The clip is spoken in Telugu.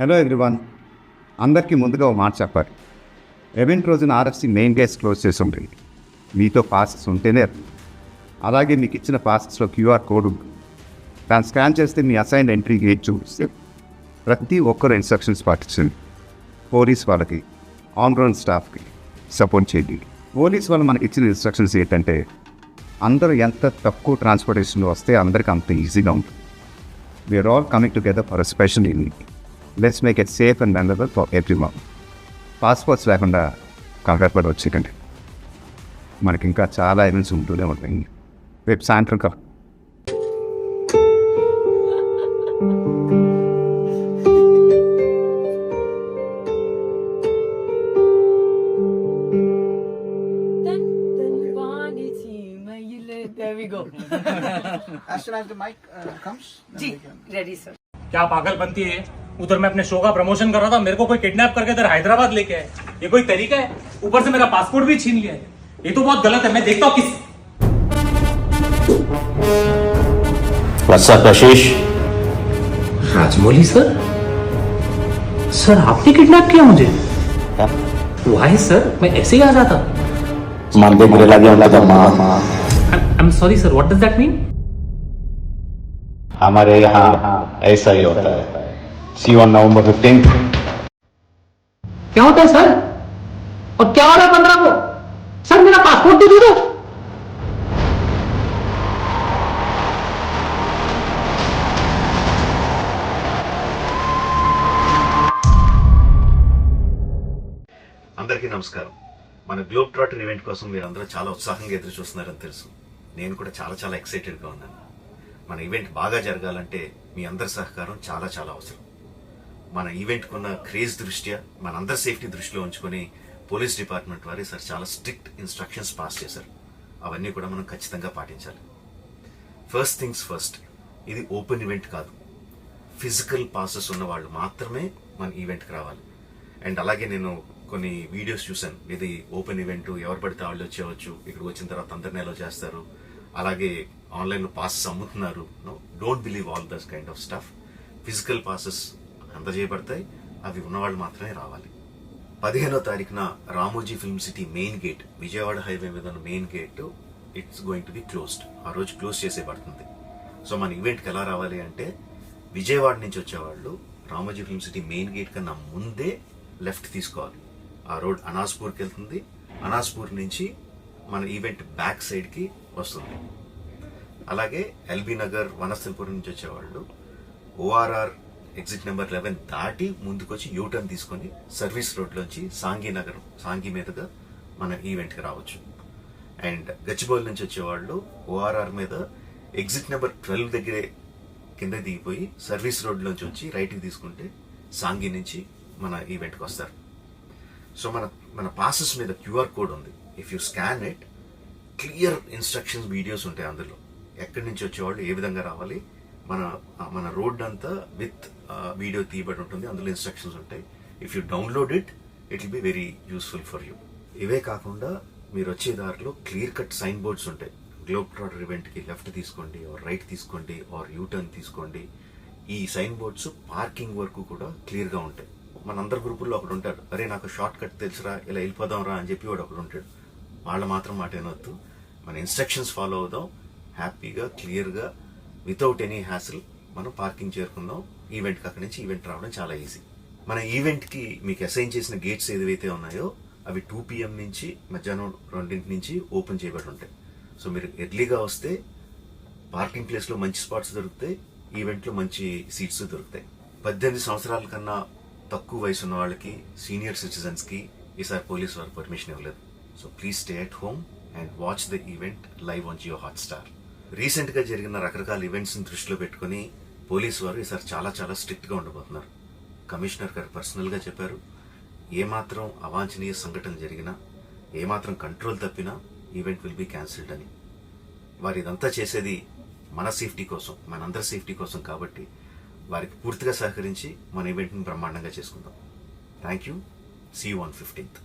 హలో ఎవ్రీవన్, అందరికీ ముందుగా ఒక మాట చెప్పాలి. ఈవెంట్ రోజున ఆర్ఎఫ్సి మెయిన్ గేట్స్ క్లోజ్ చేసి ఉంటుంది. మీతో పాసెస్ ఉంటేనే. అలాగే మీకు ఇచ్చిన పాసెస్లో క్యూఆర్ కోడ్ ఉంటుంది. దాన్ని స్కాన్ చేస్తే మీ అసైన్ ఎంట్రీ గేట్ చూపిస్తే ప్రతి ఒక్కరు ఇన్స్ట్రక్షన్స్ పాటించండి. పోలీస్ వాళ్ళకి, ఆన్ గ్రౌండ్ స్టాఫ్కి సపోర్ట్ చేయండి. పోలీస్ వాళ్ళు మనకి ఇచ్చిన ఇన్స్ట్రక్షన్స్ ఏంటంటే, అందరూ ఎంత తక్కువ ట్రాన్స్పోర్టేషన్లో వస్తే అందరికీ అంత ఈజీగా ఉంటుంది. We're all coming together for a special event. Let's make it safe and memorable for everyone. Passports లేకుండా కంగారు పడి వచ్చేకండి. మనకి ఇంకా చాలా ఈవెంట్స్ ఉంటూనే ఉంటాయి. రేపు సాయంత్రం There we go. As soon as the mic comes, ji, ready sir. क्या पागलपंती है? उधर मैं अपने शो का प्रमोशन कर रहा था, मेरे को कोई किडनैप करके इधर हैदराबाद लेके आए. ये कोई तरीका है? ऊपर से मेरा पासपोर्ट भी छीन लिया है. ये तो बहुत गलत है. मैं देखता हूँ किस. What's up, Ashish? Rajamouli sir? Sir आपने किडनैप किया मुझे? Why sir? मैं ऐसे ही आ जाता. मानते बुरे लगे होगा तो माँ. I'm sorry sir. What does that mean? हमारे यहाँ ऐसा ही होता है. See you on November 15th. क्या होता है सर? और क्या हो रहा है 15 को? सर मेरा पासपोर्ट दे दो. అందరికీ నమస్కారం. మన గ్లోబ్ ట్రాటర్ ఈవెంట్ కోసం మీరందరూ చాలా ఉత్సాహంగా ఎదురు చూస్తున్నారని తెలుసు. నేను కూడా చాలా ఎక్సైటెడ్గా ఉన్నాను. మన ఈవెంట్ బాగా జరగాలంటే మీ అందరి సహకారం చాలా అవసరం. మన ఈవెంట్కి ఉన్న క్రేజ్ దృష్ట్యా మనందరి సేఫ్టీ దృష్టిలో ఉంచుకొని పోలీస్ డిపార్ట్మెంట్ వారు సార్ చాలా స్ట్రిక్ట్ ఇన్స్ట్రక్షన్స్ పాస్ చేశారు. అవన్నీ కూడా మనం ఖచ్చితంగా పాటించాలి. ఫస్ట్ థింగ్స్ ఫస్ట్, ఇది ఓపెన్ ఈవెంట్ కాదు. ఫిజికల్ పాసెస్ ఉన్న వాళ్ళు మాత్రమే మన ఈవెంట్కి రావాలి. అండ్ అలాగే నేను కొన్ని వీడియోస్ చూశాను. ఇది ఓపెన్ ఈవెంట్, ఎవరు పడితే వాళ్ళు వచ్చేవచ్చు, ఇక్కడికి వచ్చిన తర్వాత అందరినీ అలో చేస్తారు, అలాగే ఆన్లైన్లో పాసెస్ అమ్ముతున్నారు. Don't believe all this kind of stuff. Physical passes అందజేయబడతాయి, అవి ఉన్నవాళ్ళు మాత్రమే రావాలి. 15వ తారీఖున Ramoji film city main gate, Vijayawada highway మీద ఉన్న main gate it's going to be closed. ఆ రోజు క్లోజ్ చేసేయబడుతుంది. సో మన ఈవెంట్కి ఎలా రావాలి అంటే, విజయవాడ నుంచి వచ్చేవాళ్ళు Ramoji film city main gate కన్నా ముందే లెఫ్ట్ తీసుకోవాలి. ఆ రోడ్ అనాస్పూర్కి వెళ్తుంది. అనాస్పూర్ నుంచి మన ఈవెంట్ బ్యాక్ సైడ్కి వస్తుంది. అలాగే ఎల్బీ నగర్, వనస్థలిపురం నుంచి వచ్చేవాళ్ళు ఓఆర్ఆర్ ఎగ్జిట్ నెంబర్ 11 దాటి ముందుకొచ్చి యూటర్న్ తీసుకొని సర్వీస్ రోడ్లోంచి సాంఘీ మీదుగా మన ఈవెంట్కి రావచ్చు. అండ్ గచ్చిబౌలి నుంచి వచ్చేవాళ్ళు ఓఆర్ఆర్ మీద ఎగ్జిట్ నెంబర్ 12 దగ్గరే కింద దిగిపోయి సర్వీస్ రోడ్లోంచి వచ్చి రైట్కి తీసుకుంటే సాంఘీ నుంచి మన ఈవెంట్కి వస్తారు. సో మన పాసెస్ మీద క్యూఆర్ కోడ్ ఉంది. If you scan it, clear instructions videos ఉంటాయి అందులో. ఎక్కడి నుంచి వచ్చేవాళ్ళు ఏ విధంగా రావాలి, మన రోడ్ అంతా విత్ వీడియో తీయబడి ఉంటుంది. అందులో ఇన్స్ట్రక్షన్స్ ఉంటాయి. If you download it will be very useful for you. ఇవే కాకుండా మీరు వచ్చే దారిలో క్లియర్ కట్ సైన్ బోర్డ్స్ ఉంటాయి. గ్లోబ్ ట్రాటర్ ఈవెంట్కి లెఫ్ట్ తీసుకోండి, ఆర్ రైట్ తీసుకోండి, ఆర్ యూటర్న్ తీసుకోండి. ఈ సైన్ బోర్డ్స్ పార్కింగ్ వరకు కూడా క్లియర్గా ఉంటాయి. మనందరి గ్రూపుల్లో ఒకడు ఉంటాడు, అరే నాకు షార్ట్ కట్ తెలుసురా, ఇలా వెళ్ళిపోదాం రా అని చెప్పి వాడు ఒకడు ఉంటాడు. వాళ్ళు మాత్రం మాట వినొద్దు. మన ఇన్స్ట్రక్షన్స్ ఫాలో అవుదాం. హ్యాపీగా, క్లియర్గా, వితౌట్ ఎనీ హ్యాసిల్ మనం పార్కింగ్ చేరుకుందాం. ఈవెంట్కి అక్కడి నుంచి ఈవెంట్ రావడం చాలా ఈజీ. మన ఈవెంట్కి మీకు అసైన్ చేసిన గేట్స్ ఏదైతే ఉన్నాయో అవి 2 PM నుంచి మధ్యాహ్నం 2 నుంచి ఓపెన్ చేయబడి ఉంటాయి. సో మీరు ఎర్లీగా వస్తే పార్కింగ్ ప్లేస్లో మంచి స్పాట్స్ దొరుకుతాయి, ఈవెంట్లో మంచి సీట్స్ దొరుకుతాయి. 18 సంవత్సరాల కన్నా తక్కువ వయసు ఉన్న వాళ్ళకి, సీనియర్ సిటిజన్స్కి ఈసారి పోలీస్ వారు పర్మిషన్ ఇవ్వలేదు. So please stay at home and watch the event live on Jio Hotstar. రీసెంట్గా జరిగిన రకరకాల ఈవెంట్స్ని దృష్టిలో పెట్టుకుని పోలీసు వారు ఈసారి చాలా స్ట్రిక్ట్గా ఉండబోతున్నారు. కమిషనర్ గారు పర్సనల్గా చెప్పారు, ఏమాత్రం అవాంఛనీయ సంఘటన జరిగినా, ఏమాత్రం కంట్రోల్ తప్పినా ఈవెంట్ విల్ బీ క్యాన్సిల్డ్ అని. వారు ఇదంతా చేసేది మన సేఫ్టీ కోసం, మనందరి సేఫ్టీ కోసం కాబట్టి వారికి పూర్తిగా సహకరించి మన ఈవెంట్ని బ్రహ్మాండంగా చేసుకుందాం. Thank you. See you on 15th.